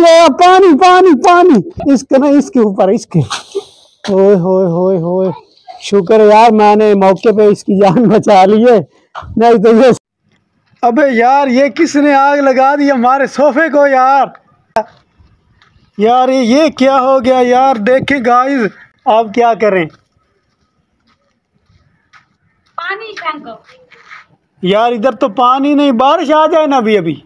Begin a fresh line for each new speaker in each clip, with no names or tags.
ले पानी पानी पानी इसके ना इसके ऊपर इसके। ओए होए होए होए, शुक्र यार मैंने मौके पे इसकी जान बचा ली है, नहीं तो ये। अबे यार ये किसने आग लगा दी हमारे सोफे को यार। यार ये क्या हो गया यार। देखें गाइस आप क्या करें।
पानी फेंको
यार इधर तो पानी नहीं, बारिश आ जाए ना अभी अभी।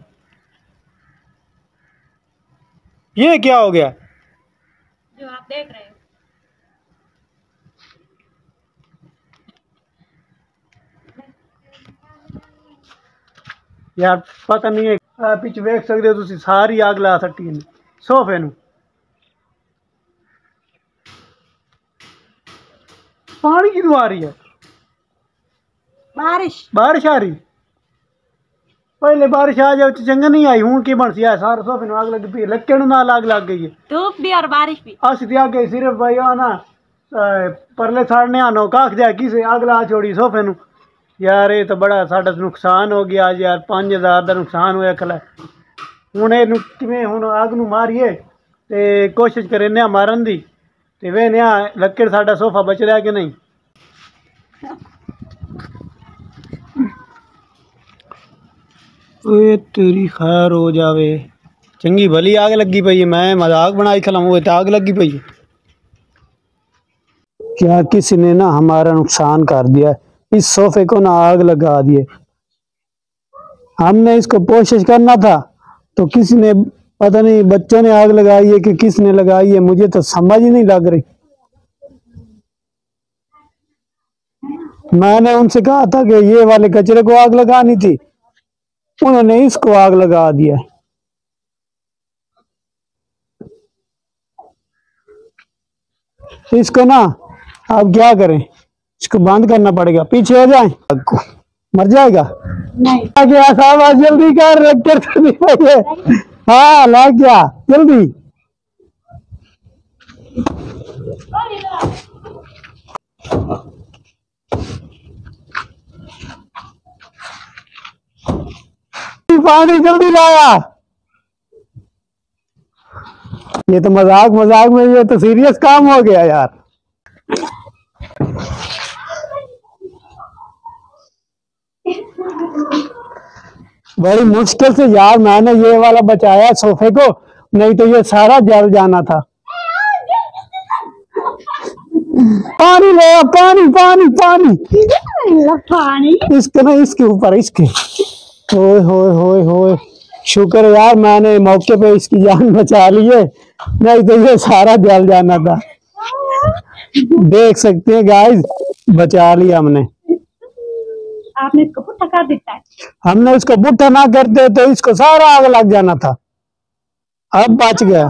ये क्या हो गया
जो आप देख रहे हो।
यार पता नहीं है पिछ वेख सकते हो तुसी, सारी आग ला सकती है सोफे नू। पानी किधर आ रही है। बारिश आ रही। पहले बारिश आ जाए तो चंगा नहीं आई, हूं की बन सी है सारे सोफे नू आग लगी पई, लक्के नू नाल आग लग गई है।
धूप भी और बारिश भी।
अस आ गए सिर्फ भाई आना परले साड़ने आनो काख जाए किसे आग ला छोड़ी सोफे नू। यार ये तो बड़ा साडा नुकसान हो गया आज यार, 5000 का नुकसान होया खला। हुण इहनू किवें हुण आग नू मारिए ते कोशिश करे ने मारन दी ते वे ने लक्कड़ साडा सोफा बच रहा कि नहीं। ओए तेरी खैर हो जावे, चंगी भली आग लगी पई है, मैं मजाक बनाई खला हूं तो आग लगी पई है। क्या किसी ने ना हमारा नुकसान कर दिया, इस सोफे को ना आग लगा दिए। हमने इसको कोशिश करना था तो किसी ने पता नहीं बच्चों ने आग लगाई है कि किसने लगाई है, मुझे तो समझ ही नहीं लग रही। मैंने उनसे कहा था कि ये वाले कचरे को आग लगानी थी, उन्होंने इसको आग लगा दिया। इसको ना अब क्या करें, इसको बंद करना पड़ेगा। पीछे हो जाए मर जाएगा
नहीं।
गया साहब जल्दी कर रख। हाँ लग गया जल्दी। पानी जल्दी लाया। ये तो मजाक मजाक में, ये तो सीरियस काम हो गया यार। बड़ी मुश्किल से यार मैंने ये वाला बचाया सोफे को, नहीं तो ये सारा जल जाना था। पानी ले पानी पानी पानी
पानी
इसके ना इसके ऊपर इसके। होए होए होए होए, शुक्र यार मैंने मौके पे इसकी जान बचा ली है, नहीं तो ये सारा जल जाना था। देख सकते हैं गाइस बचा लिया हमने।
आपने इसको पुट्ठा कर देता है।
हमने इसको पुट्ठा ना करते तो इसको सारा आग लग जाना था। अब बच गया।